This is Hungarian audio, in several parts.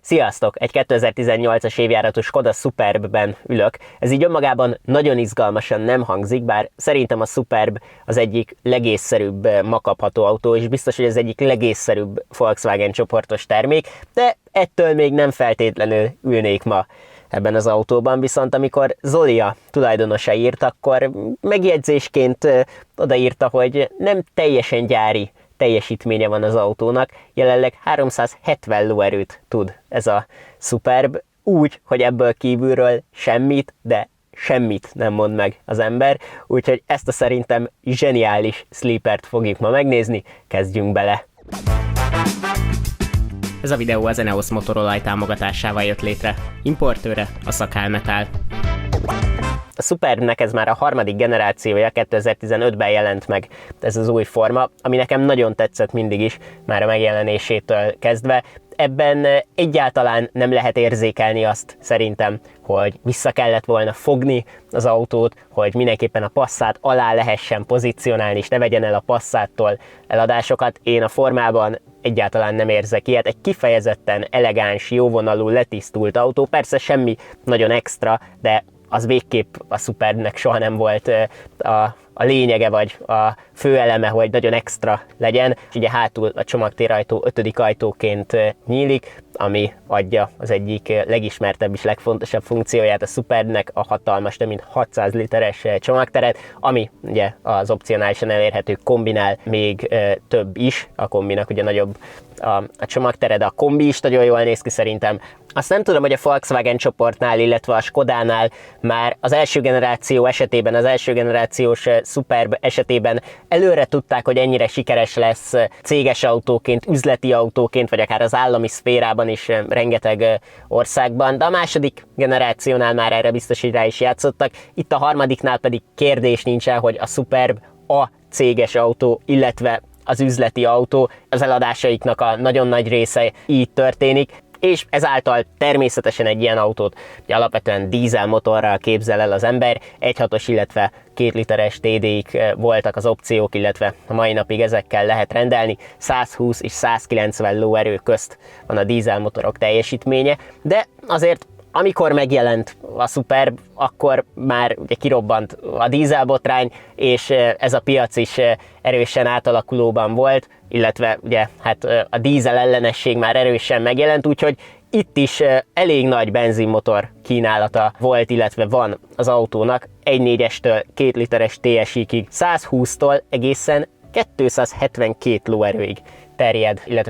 Sziasztok! Egy 2018-as évjáratú Skoda Superbben ülök. Ez így önmagában nagyon izgalmasan nem hangzik, bár szerintem a Superb az egyik legészszerűbb ma kapható autó, és biztos, hogy az egyik legészszerűbb Volkswagen csoportos termék, de ettől még nem feltétlenül ülnék ma ebben az autóban, viszont amikor Zoli a tulajdonosa írt, akkor megjegyzésként odaírta, hogy nem teljesen gyári teljesítménye van az autónak, jelenleg 370 lóerőt tud ez a Superb, úgy, hogy ebből kívülről semmit, de semmit nem mond meg az ember, úgyhogy ezt a szerintem zseniális sleepert fogjuk ma megnézni, kezdjünk bele! Ez a videó az Eneos motorolaj támogatásával jött létre. Importőre a Szakál Metál. A Superbnek ez már a harmadik generációja, 2015-ben jelent meg ez az új forma, ami nekem nagyon tetszett mindig is, már a megjelenésétől kezdve. Ebben egyáltalán nem lehet érzékelni azt szerintem, hogy vissza kellett volna fogni az autót, hogy mindenképpen a Passat alá lehessen pozícionálni, és ne vegyen el a Passattól eladásokat. Én a formában egyáltalán nem érzek ilyet. Egy kifejezetten elegáns, jóvonalú, letisztult autó, persze semmi nagyon extra, de az végképp a Superbnek soha nem volt a lényege, vagy a főeleme, hogy nagyon extra legyen. Ugye hátul a csomagtérajtó 5. ajtóként nyílik, ami adja az egyik legismertebb és legfontosabb funkcióját a Superbnek, a hatalmas, több mint 600 literes csomagteret, ami ugye az opcionálisan elérhető kombinál még több is, a kombinak ugye nagyobb a csomagtere, de a kombi is nagyon jól néz ki szerintem. Azt nem tudom, hogy a Volkswagen csoportnál, illetve a Skodánál már az első generáció esetében, az első generációs Superb esetében előre tudták, hogy ennyire sikeres lesz céges autóként, üzleti autóként, vagy akár az állami szférában is rengeteg országban, de a második generációnál már erre biztos, hogy rá is játszottak. Itt a harmadiknál pedig kérdés nincsen, hogy a Superb a céges autó, illetve az üzleti autó, az eladásaiknak a nagyon nagy része így történik, és ezáltal természetesen egy ilyen autót ugye alapvetően dízelmotorral képzel el az ember, 1.6-os, illetve 2 literes TDI-k voltak az opciók, illetve a mai napig ezekkel lehet rendelni, 120 és 190 lóerő közt van a dízelmotorok teljesítménye, de azért amikor megjelent a Superb, akkor már ugye kirobbant a dízelbotrány, és ez a piac is erősen átalakulóban volt, illetve ugye hát a dízel ellenesség már erősen megjelent, úgyhogy itt is elég nagy benzinmotor kínálata volt, illetve van az autónak, 1.4-estől 2 literes TSI-ig, 120-tól egészen 272 lóerőig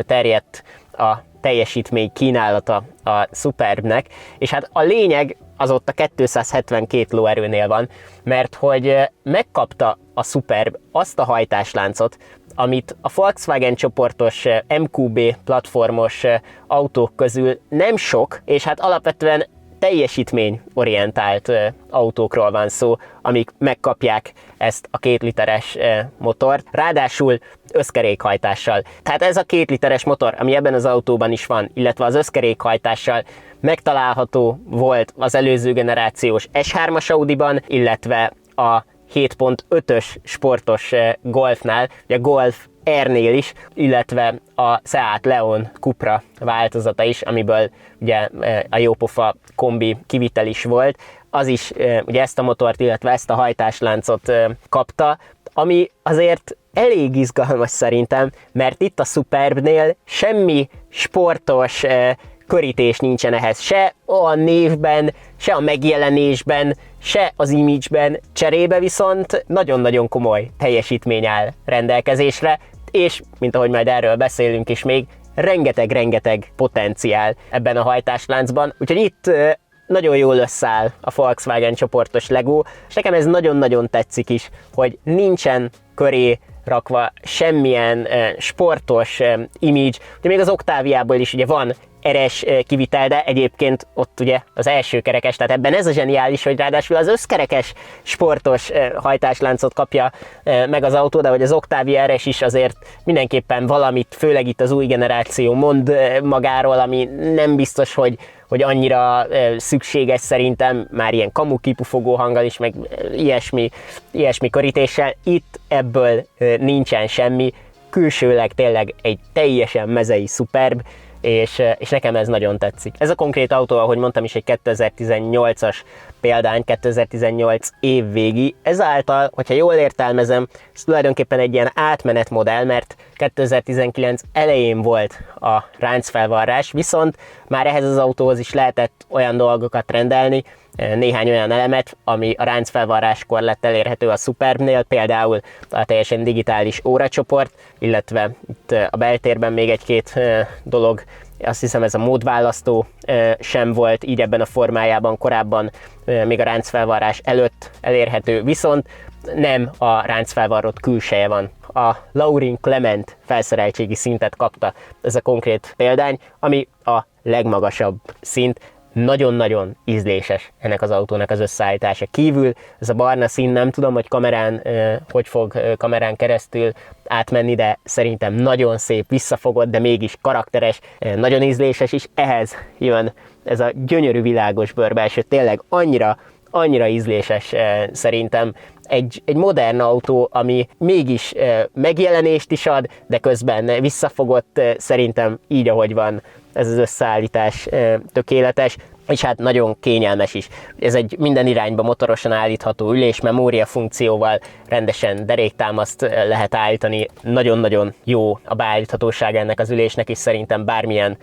terjedt a teljesítmény kínálata a Superbnek, és hát a lényeg az ott a 272 lóerőnél van, mert hogy megkapta a Superb azt a hajtásláncot, amit a Volkswagen csoportos MQB platformos autók közül nem sok, és hát alapvetően teljesítményorientált autókról van szó, amik megkapják ezt a 2 literes motort, ráadásul összkerékhajtással. Tehát ez a 2 literes motor, ami ebben az autóban is van, illetve az összkerékhajtással megtalálható volt az előző generációs S3-as Audiban, illetve a 7.5-ös sportos Golfnál, ugye a Golf R-nél is, illetve a Seat Leon Cupra változata is, amiből ugye a jópofa kombi kivitel is volt, az is ugye ezt a motort, illetve ezt a hajtásláncot kapta, ami azért elég izgalmas szerintem, mert itt a Superbnél semmi sportos körítés nincsen ehhez, se a névben, se a megjelenésben, se az image-ben, cserébe viszont nagyon-nagyon komoly teljesítmény áll rendelkezésre, és, mint ahogy majd erről beszélünk is még, rengeteg potenciál ebben a hajtásláncban, úgyhogy itt nagyon jól összeáll a Volkswagen csoportos Lego, és nekem ez nagyon-nagyon tetszik is, hogy nincsen köré rakva semmilyen sportos image, de még az Octaviából is ugye van RS kivitel, de egyébként ott ugye az első kerekes, tehát ebben ez a zseniális, hogy ráadásul az összkerekes sportos hajtásláncot kapja meg az autó, de hogy az Octavia RS is azért mindenképpen valamit, főleg itt az új generáció mond magáról, ami nem biztos, hogy annyira szükséges szerintem, már ilyen kamu kipufogó hanggal is, meg ilyesmi körítéssel. Itt ebből nincsen semmi, külsőleg tényleg egy teljesen mezei Superb, és nekem ez nagyon tetszik. Ez a konkrét autó, ahogy mondtam is, egy 2018-as példány, 2018 év végi, ezáltal, hogyha jól értelmezem, ez tulajdonképpen egy ilyen átmenetmodell, mert 2019 elején volt a ráncfelvarrás, viszont már ehhez az autóhoz is lehetett olyan dolgokat rendelni, néhány olyan elemet, ami a ráncfelvarráskor lett elérhető a Superbnél, például a teljesen digitális óracsoport, illetve itt a beltérben még egy-két dolog, azt hiszem ez a módválasztó sem volt így ebben a formájában korábban, még a ráncfelvarrás előtt elérhető, viszont nem a ráncfelvarrott külseje van. A Laurin Clement felszereltségi szintet kapta ez a konkrét példány, ami a legmagasabb szint. Nagyon-nagyon ízléses ennek az autónak az összeállítása. Kívül ez a barna szín, nem tudom, hogy kamerán, hogy fog kamerán keresztül átmenni, de szerintem nagyon szép, visszafogott, de mégis karakteres, nagyon ízléses, és ehhez jön ez a gyönyörű világos bőrbelső, tényleg annyira ízléses szerintem. Egy modern autó, ami mégis megjelenést is ad, de közben visszafogott, szerintem így, ahogy van, ez az összeállítás tökéletes, és hát nagyon kényelmes is. Ez egy minden irányba motorosan állítható ülésmemória funkcióval, rendesen deréktámaszt lehet állítani, nagyon-nagyon jó a beállíthatóság ennek az ülésnek, és szerintem bármilyen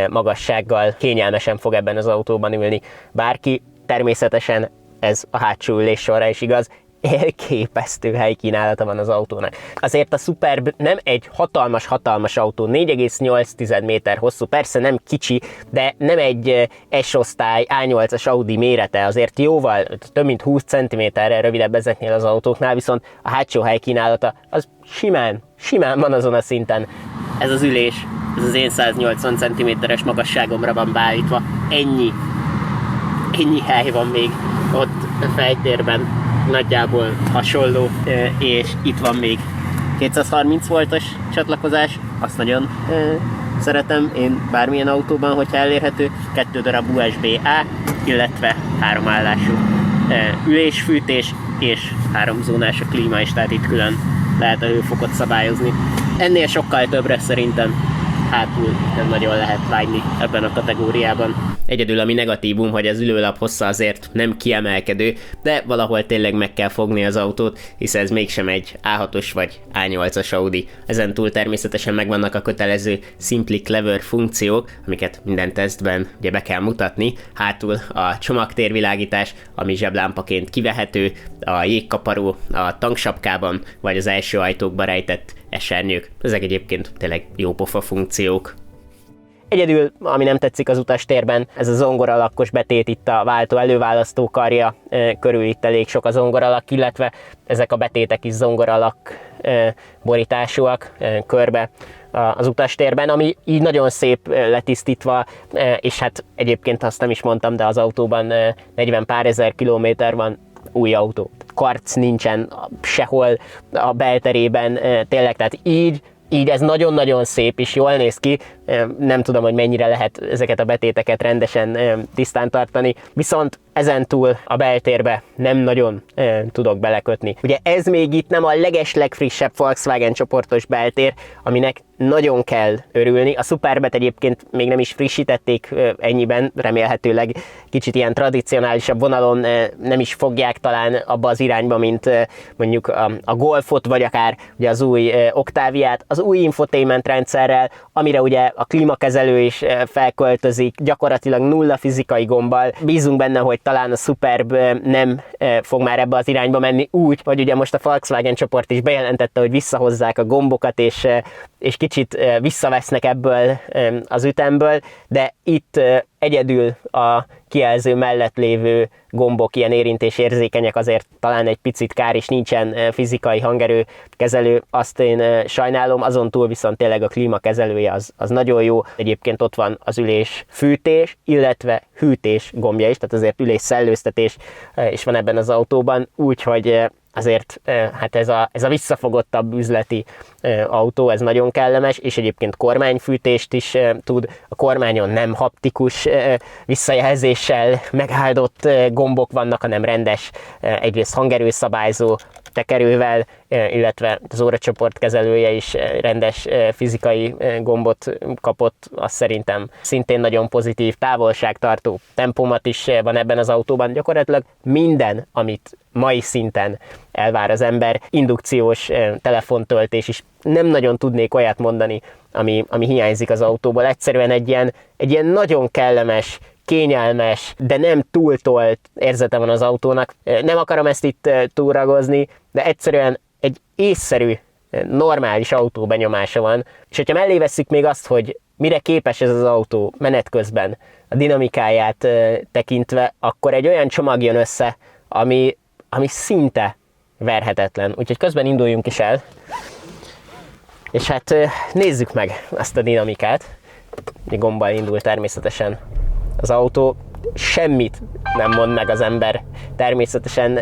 magassággal kényelmesen fog ebben az autóban ülni bárki. Természetesen ez a hátsó üléssorra is igaz, elképesztő helykínálata van az autónak. Azért a Superb nem egy hatalmas autó, 4,8 méter hosszú, persze nem kicsi, de nem egy S-osztály A8-as Audi mérete, azért jóval, több mint 20 cm-re rövidebb ezeknél az autóknál, viszont a hátsó helykínálata az simán van azon a szinten. Ez az ülés, ez az én 180 cm-es magasságomra van beállítva, ennyi hely van még ott a fejtérben, nagyjából hasonló, és itt van még 230 voltos csatlakozás, azt nagyon szeretem én bármilyen autóban, hogyha elérhető, 2 darab USB-A, illetve 3 állású ülésfűtés, és 3 zónás a klíma is, tehát itt külön lehet a hőfokot szabályozni. Ennél sokkal többre szerintem hátul nem nagyon lehet vágyni ebben a kategóriában. Egyedül ami negatívum, hogy az ülőlap hossza azért nem kiemelkedő, de valahol tényleg meg kell fogni az autót, hiszen ez mégsem egy A6-os vagy A8-as Audi. Ezen túl természetesen megvannak a kötelező Simply Clever funkciók, amiket minden tesztben ugye be kell mutatni. Hátul a csomagtérvilágítás, ami zseblámpaként kivehető, a jégkaparó a tanksapkában, vagy az első ajtókba rejtett esernyők. Ezek egyébként tényleg jó pofa funkciók. Egyedül, ami nem tetszik az utastérben, ez a zongoralakkos betét itt a váltó előválasztó karja körül, itt elég sok a zongoralak, illetve ezek a betétek is zongoralak borításúak körbe az utastérben, ami így nagyon szép letisztítva, és hát egyébként azt nem is mondtam, de az autóban 40 pár ezer kilométer van, új autó. Karc nincsen sehol a belterében, tényleg, tehát így ez nagyon-nagyon szép és jól néz ki, nem tudom, hogy mennyire lehet ezeket a betéteket rendesen tisztán tartani, viszont ezentúl a beltérbe nem nagyon tudok belekötni. Ugye ez még itt nem a legfrissebb Volkswagen csoportos beltér, aminek nagyon kell örülni. A Superbet egyébként még nem is frissítették ennyiben, remélhetőleg kicsit ilyen tradicionálisabb vonalon nem is fogják talán abba az irányba, mint mondjuk a Golfot, vagy akár ugye az új Octaviát, az új infotainment rendszerrel, amire ugye a klímakezelő is felköltözik, gyakorlatilag nulla fizikai gombbal. Bízunk benne, hogy talán a Superb nem fog már ebbe az irányba menni úgy, hogy ugye most a Volkswagen csoport is bejelentette, hogy visszahozzák a gombokat, és kicsit visszavesznek ebből az ütemből, de itt egyedül a kijelző mellett lévő gombok ilyen érintésérzékenyek, azért talán egy picit kár, és nincsen fizikai hangerő kezelő, azt én sajnálom, azon túl viszont tényleg a klímakezelője az nagyon jó. Egyébként ott van az ülés fűtés, illetve hűtés gombja is, tehát azért ülés szellőztetés is van ebben az autóban, úgyhogy azért hát ez a visszafogottabb üzleti autó, ez nagyon kellemes, és egyébként kormányfűtést is tud. A kormányon nem haptikus visszajelzéssel megáldott gombok vannak, hanem rendes, egyrészt hangerőszabályzó tekerővel, illetve az óracsoport kezelője is rendes fizikai gombot kapott, azt szerintem szintén nagyon pozitív, távolságtartó tempomat is van ebben az autóban, gyakorlatilag minden, amit mai szinten elvár az ember, indukciós telefontöltés is, nem nagyon tudnék olyat mondani, ami hiányzik az autóból, egyszerűen egy ilyen nagyon kellemes, kényelmes, de nem túltolt érzete van az autónak. Nem akarom ezt itt túlragozni, de egyszerűen egy észszerű, normális autóbenyomása van. És hogyha mellé vesszük még azt, hogy mire képes ez az autó menet közben, a dinamikáját tekintve, akkor egy olyan csomag jön össze, ami szinte verhetetlen. Úgyhogy közben induljunk is el, és hát nézzük meg azt a dinamikát. Egy gombbal indul természetesen az autó, semmit nem mond meg az ember. Természetesen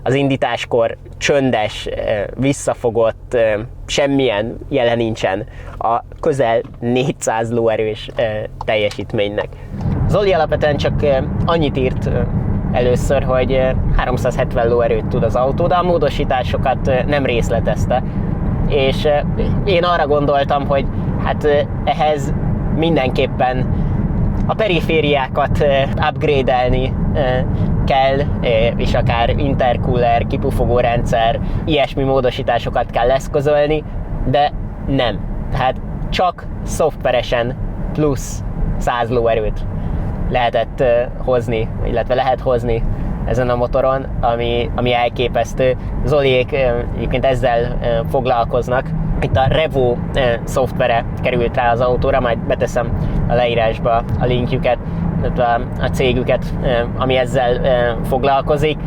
az indításkor csöndes, visszafogott, semmilyen jele nincsen a közel 400 lóerős teljesítménynek. Zoli alapvetően csak annyit írt először, hogy 370 lóerőt tud az autó, de a módosításokat nem részletezte. És én arra gondoltam, hogy hát ehhez mindenképpen a perifériákat upgrade-elni kell, és akár intercooler, kipufogórendszer, ilyesmi módosításokat kell eszközölni, de nem. Tehát csak szoftveresen plusz 100 lóerőt lehetett hozni, illetve lehet hozni ezen a motoron, ami elképesztő. Zoliék egyébként ezzel foglalkoznak. Itt a Revo szoftvere került rá az autóra, majd beteszem a leírásba a linkjüket, a cégüket, ami ezzel foglalkozik.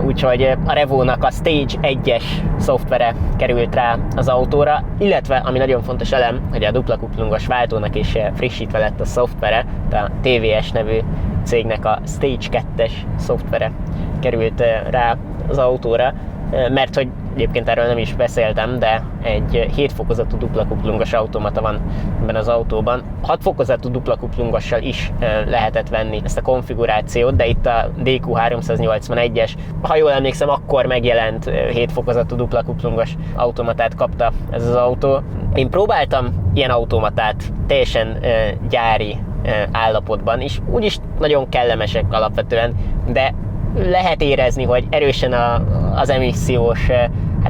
Úgyhogy a Revo-nak a Stage 1-es szoftvere került rá az autóra, illetve, ami nagyon fontos elem, hogy a dupla kuplungos váltónak is frissítve lett a szoftvere, a TVS nevű cégnek a Stage 2-es szoftvere került rá az autóra, mert hogy egyébként erről nem is beszéltem, de egy 7 fokozatú dupla kuplungos automata van ebben az autóban. 6 fokozatú dupla kuplungossal is lehetett venni ezt a konfigurációt, de itt a DQ381-es, ha jól emlékszem, akkor megjelent 7 fokozatú dupla kuplungos automatát kapta ez az autó. Én próbáltam ilyen automatát teljesen gyári állapotban, és úgyis nagyon kellemesek alapvetően, de lehet érezni, hogy erősen az emissziós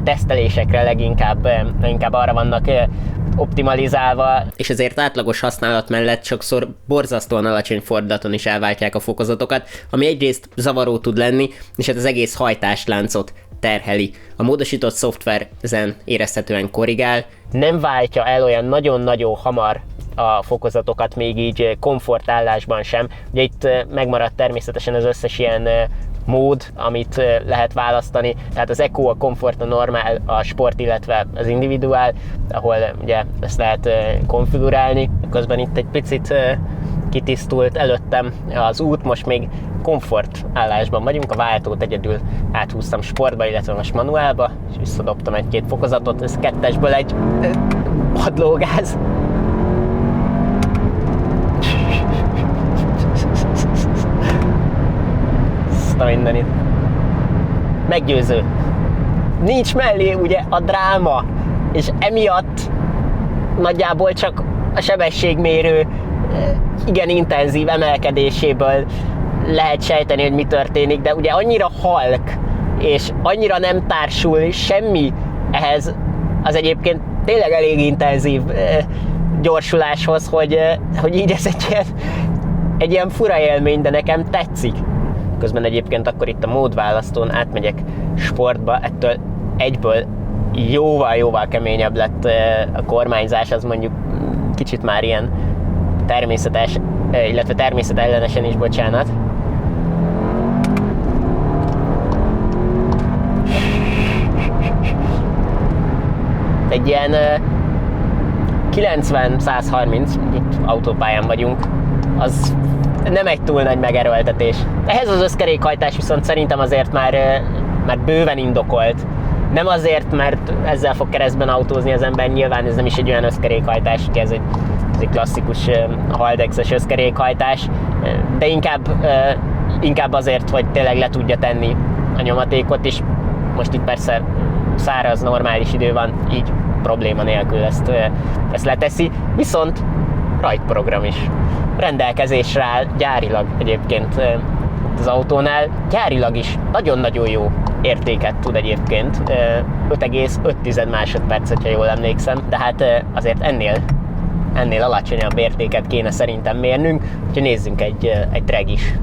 tesztelésekre leginkább arra vannak optimalizálva. És ezért átlagos használat mellett sokszor borzasztóan alacsony fordulaton is elváltják a fokozatokat, ami egyrészt zavaró tud lenni, és hát az egész hajtásláncot terheli. A módosított szoftver ezen érezhetően korrigál. Nem váltja el olyan nagyon-nagyon hamar a fokozatokat, még így komfortállásban sem. Ugye itt megmaradt természetesen az összes ilyen mód, amit lehet választani. Tehát az Eco, a Comfort, a Normál, a Sport, illetve az Individuál, ahol ugye ezt lehet konfigurálni. Közben itt egy picit kitisztult előttem az út, most még komfort állásban vagyunk, a váltót egyedül áthúztam sportba, illetve most manuálba, és visszadobtam egy-két fokozatot, ez kettesből egy padlógáz. Azt a mindenit. Meggyőző. Nincs mellé ugye a dráma, és emiatt nagyjából csak a sebességmérő igen intenzív emelkedéséből lehet sejteni, hogy mi történik, de ugye annyira halk, és annyira nem társul semmi ehhez az egyébként tényleg elég intenzív gyorsuláshoz, hogy így ez egy ilyen fura élmény, de nekem tetszik. Közben egyébként akkor itt a módválasztón átmegyek sportba, ettől egyből jóval keményebb lett a kormányzás, az mondjuk kicsit már ilyen természetes, illetve természetellenesen is, bocsánat. Egy ilyen 90-130, itt autópályán vagyunk, az nem egy túl nagy megerőltetés. Ehhez az összkerékhajtás viszont szerintem azért már már bőven indokolt. Nem azért, mert ezzel fog keresztben autózni az ember, nyilván ez nem is egy olyan összkerékhajtás, ugye ez egy klasszikus Haldex-es összkerékhajtás, de inkább azért, hogy tényleg le tudja tenni a nyomatékot, és most itt persze száraz, normális idő van, így probléma nélkül ezt leteszi, viszont rajtprogram is rendelkezésre áll gyárilag egyébként az autónál, gyárilag is nagyon-nagyon jó értéket tud egyébként, 5,5 másodpercet, ha jól emlékszem, de hát azért ennél alacsonyabb értéket kéne szerintem mérnünk, úgyhogy nézzünk egy drag is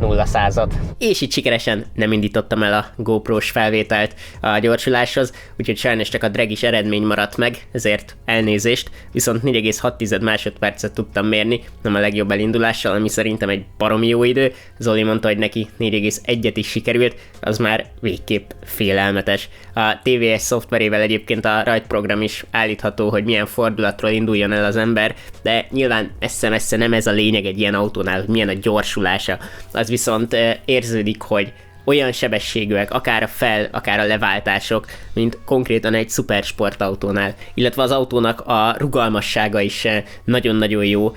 0-100-at. És itt sikeresen nem indítottam el a GoPro-s felvételt a gyorsuláshoz, úgyhogy sajnos csak a drag is eredmény maradt meg, ezért elnézést, viszont 4,6 másodpercet tudtam mérni, nem a legjobb elindulással, ami szerintem egy baromi jó idő. Zoli mondta, hogy neki 4,1-et is sikerült, az már végképp félelmetes. A TVS szoftverével egyébként a rajtprogram is állítható, hogy milyen fordulatról induljon el az ember, de nyilván messze-messze nem ez a lényeg egy ilyen autónál, hogy milyen a gyorsulása. Az viszont érződik, hogy olyan sebességűek, akár a akár a leváltások, mint konkrétan egy szupersportautónál, illetve az autónak a rugalmassága is nagyon-nagyon jó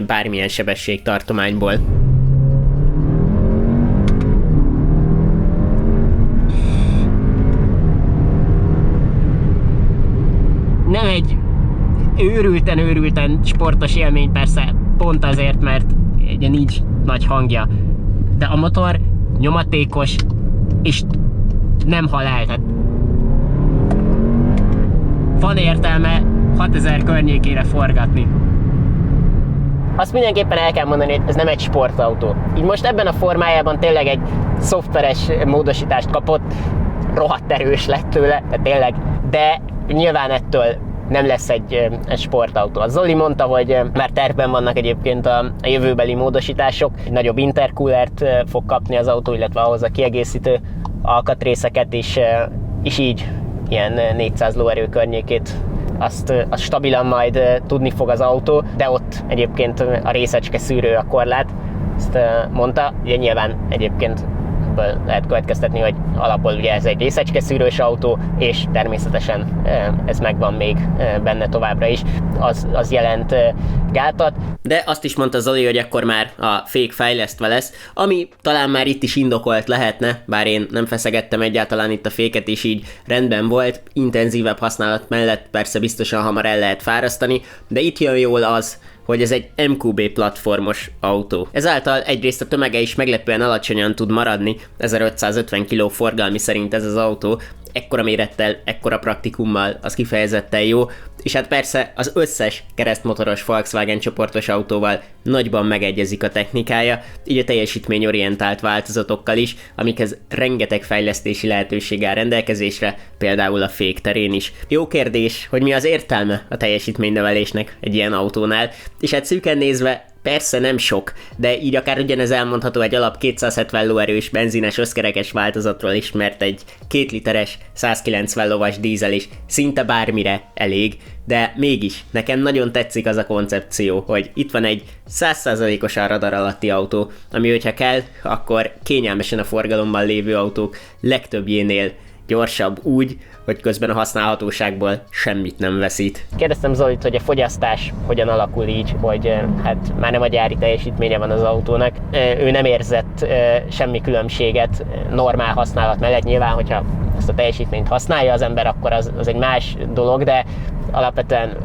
bármilyen sebességtartományból. Nem egy őrülten sportos élmény persze, pont azért, mert ugye nincs nagy hangja, de a motor nyomatékos, és nem hal el. Tehát van értelme 6000 környékére forgatni. Azt mindenképpen el kell mondani, hogy ez nem egy sportautó. Így most ebben a formájában tényleg egy szoftveres módosítást kapott, rohadt erős lett tőle, tehát tényleg, de nyilván ettől nem lesz egy sportautó. A Zoli mondta, hogy már tervben vannak egyébként a jövőbeli módosítások, egy nagyobb intercoolert fog kapni az autó, illetve ahhoz a kiegészítő alkatrészeket is, és így ilyen 400 lóerő környékét azt stabilan majd tudni fog az autó, de ott egyébként a részecske szűrő a korlát, ezt mondta, ugye nyilván egyébként lehet következtetni, hogy alapból ugye ez egy részecskeszűrős autó, és természetesen ez megvan még benne továbbra is, az jelent gátat. De azt is mondta Zoli, hogy akkor már a fék fejlesztve lesz, ami talán már itt is indokolt lehetne, bár én nem feszegettem egyáltalán itt a féket, és így rendben volt, intenzívebb használat mellett persze biztosan hamar el lehet fárasztani, de itt jön jól az, hogy ez egy MQB platformos autó. Ezáltal egyrészt a tömege is meglepően alacsonyan tud maradni, 1550 kg forgalmi szerint ez az autó, ekkora mérettel, ekkora praktikummal, az kifejezetten jó, és hát persze az összes keresztmotoros Volkswagen csoportos autóval nagyban megegyezik a technikája, így a teljesítményorientált változatokkal is, amikhez rengeteg fejlesztési lehetőség áll rendelkezésre, például a fék terén is. Jó kérdés, hogy mi az értelme a teljesítménynövelésnek egy ilyen autónál, és hát szűken nézve persze nem sok, de így akár ugyanez elmondható egy alap 270 lóerős benzines összkerekes változatról is, mert egy 2 literes 190 lovas dízel is szinte bármire elég, de mégis nekem nagyon tetszik az a koncepció, hogy itt van egy 100%-osan radar alatti autó, ami hogyha kell, akkor kényelmesen a forgalomban lévő autók legtöbbjénél gyorsabb úgy, hogy közben a használhatóságból semmit nem veszít. Kérdeztem Zolit, hogy a fogyasztás hogyan alakul így, hogy hát már nem a gyári teljesítménye van az autónak. Ő nem érzett semmi különbséget normál használat mellett. Nyilván, hogyha ezt a teljesítményt használja az ember, akkor az egy más dolog, de alapvetően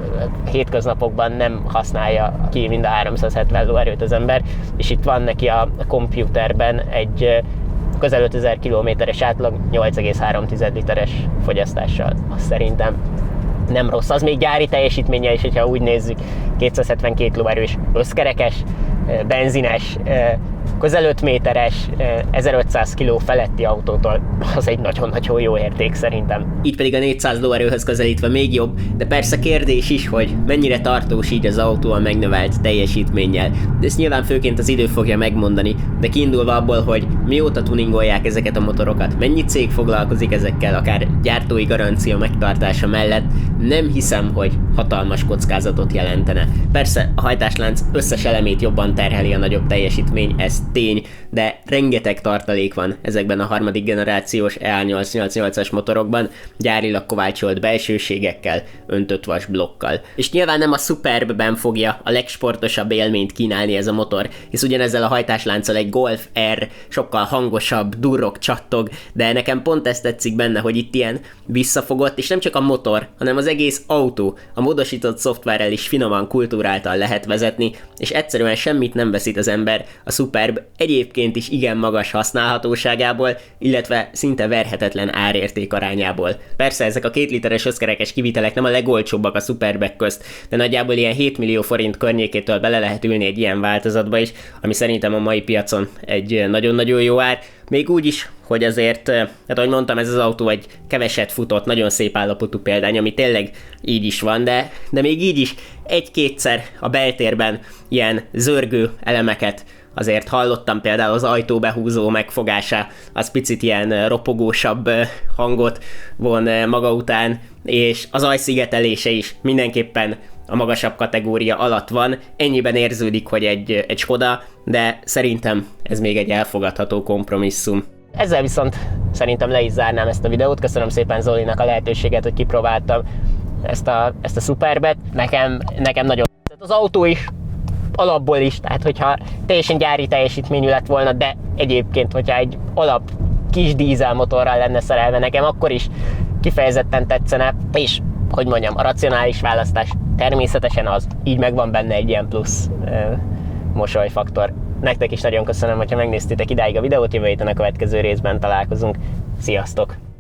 hétköznapokban nem használja ki mind a 370 lóerőt az ember, és itt van neki a komputerben egy közel 5000 kilométeres átlag 8,3 literes fogyasztással. Azt szerintem nem rossz. Az még gyári teljesítménye is, hogyha úgy nézzük, 272 lóerős összkerekes, benzines, közel 5 méteres, 1500 kg feletti autótól, az egy nagyon-nagyon jó érték szerintem. Itt pedig a 400 lóerőhöz közelítve még jobb, de persze kérdés is, hogy mennyire tartós így az autó a megnövelt teljesítménnyel. De ezt nyilván főként az idő fogja megmondani, de kiindulva abból, hogy mióta tuningolják ezeket a motorokat, mennyi cég foglalkozik ezekkel, akár gyártói garancia megtartása mellett, nem hiszem, hogy hatalmas kockázatot jelentene. Persze a hajtáslánc összes elemét jobban terheli a nagyobb teljesítmény, ez tény, de rengeteg tartalék van ezekben a harmadik generációs EA888-as motorokban, gyárilag kovácsolt belsőségekkel, öntött vasblokkal. És nyilván nem a Superbben fogja a legsportosabb élményt kínálni ez a motor, hisz ugyanezzel a hajtáslánccal egy Golf R sokkal hangosabb, durrog, csattog, de nekem pont ezt tetszik benne, hogy itt ilyen visszafogott, és nem csak a motor, hanem az egész autó a módosított szoftverrel is finoman, kultúráltan lehet vezetni, és egyszerűen semmit nem veszít az ember a Superb egyébként is igen magas használhatóságából, illetve szinte verhetetlen árérték arányából. Persze ezek a 2 literes összkerekes kivitelek nem a legolcsóbbak a Superbek közt, de nagyjából ilyen 7 millió forint környékétől bele lehet ülni egy ilyen változatba is, ami szerintem a mai piacon egy nagyon-nagyon jó ár. Még úgy is, hogy azért, hát ahogy mondtam, ez az autó egy keveset futott, nagyon szép állapotú példány, ami tényleg így is van, de még így is egy-kétszer a beltérben ilyen zörgő elemeket azért hallottam, például az ajtóbehúzó megfogása, az picit ilyen ropogósabb hangot von maga után, és az ajszigetelése is mindenképpen a magasabb kategória alatt van, ennyiben érződik, hogy egy Skoda, de szerintem ez még egy elfogadható kompromisszum. Ezzel viszont szerintem le is zárnám ezt a videót. Köszönöm szépen Zolinak a lehetőséget, hogy kipróbáltam ezt a Superbet. Nekem nagyon az autó is, alapból is, tehát hogyha teljesen gyári teljesítményű lett volna, de egyébként, hogyha egy alap kis dízelmotorral lenne szerelve, nekem akkor is kifejezetten tetszene, és hogy mondjam, a racionális választás természetesen az, így megvan benne egy ilyen plusz mosolyfaktor. Nektek is nagyon köszönöm, hogyha megnéztétek idáig a videót, jövő héten a következő részben találkozunk. Sziasztok!